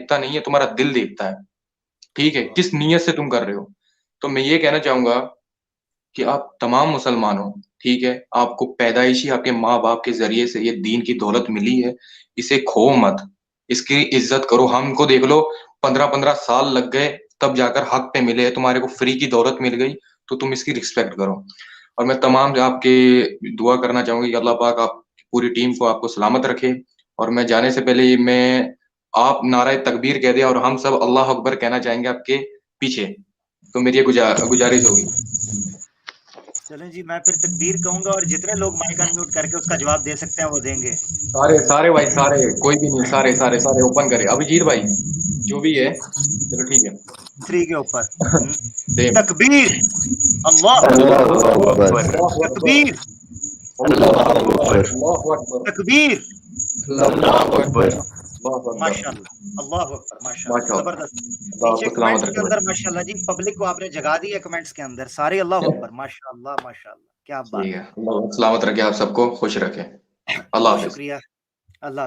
देखता नहीं है, तुम्हारा दिल देखता है। ठीक है, किस नीयत से तुम कर रहे हो। तो मैं ये कहना चाहूंगा कि आप तमाम मुसलमान हो, ठीक है, आपको पैदाइशी आपके माँ बाप के जरिए से ये दीन की दौलत मिली है, इसे खो मत, इसकी इज्जत करो। हमको देख लो, 15-15 साल लग गए, तब जाकर हक पे मिले, तुम्हारे को फ्री की दौलत मिल गई, तो तुम इसकी रिस्पेक्ट करो। और मैं तमाम जो आपके दुआ करना चाहूंगी कि अल्लाह पाक आप पूरी टीम को आपको सलामत रखे। और मैं जाने से पहले मैं आप नारा तकबीर कह दिया और हम सब अल्लाह अकबर कहना चाहेंगे आपके पीछे। तो मेरी ये गुजारिश होगी। चलें जी, मैं फिर तकबीर कहूंगा और जितने लोग माइक अनम्यूट करके उसका जवाब दे सकते हैं वो देंगे। सारे सारे भाई, सारे, कोई भी नहीं, सारे सारे सारे ओपन करे, अभिजीत भाई जो भी है, चलो ठीक है। 3 के ऊपर। सेम। तकबीर, अल्लाह अल्लाह अकबर, अकबर, अल्लाहु अकबर, तकबीर, अल्लाह अकबर, अल्लाहु अकबर, तकबीर। अल्लाह अकबर। अल्लाहु अकबर। माशाल्लाह, अल्लाह अकबर, माशाल्लाह, माशाअल्लाह, जबरदस्त। अल्लाह नीचे आपको कमेंट्स सलामत के रखे अंदर भाई। माशाल्लाह जी, पब्लिक को आपने जगा दिया कमेंट्स के अंदर, सारे अल्लाह अकबर, माशाल्लाह माशाल्लाह, क्या ठीक बात है, है। अल्लाह सलामत रखे, आप सबको खुश रखे। अल्लाह बहुत हाफिज। शुक्रिया, अल्लाह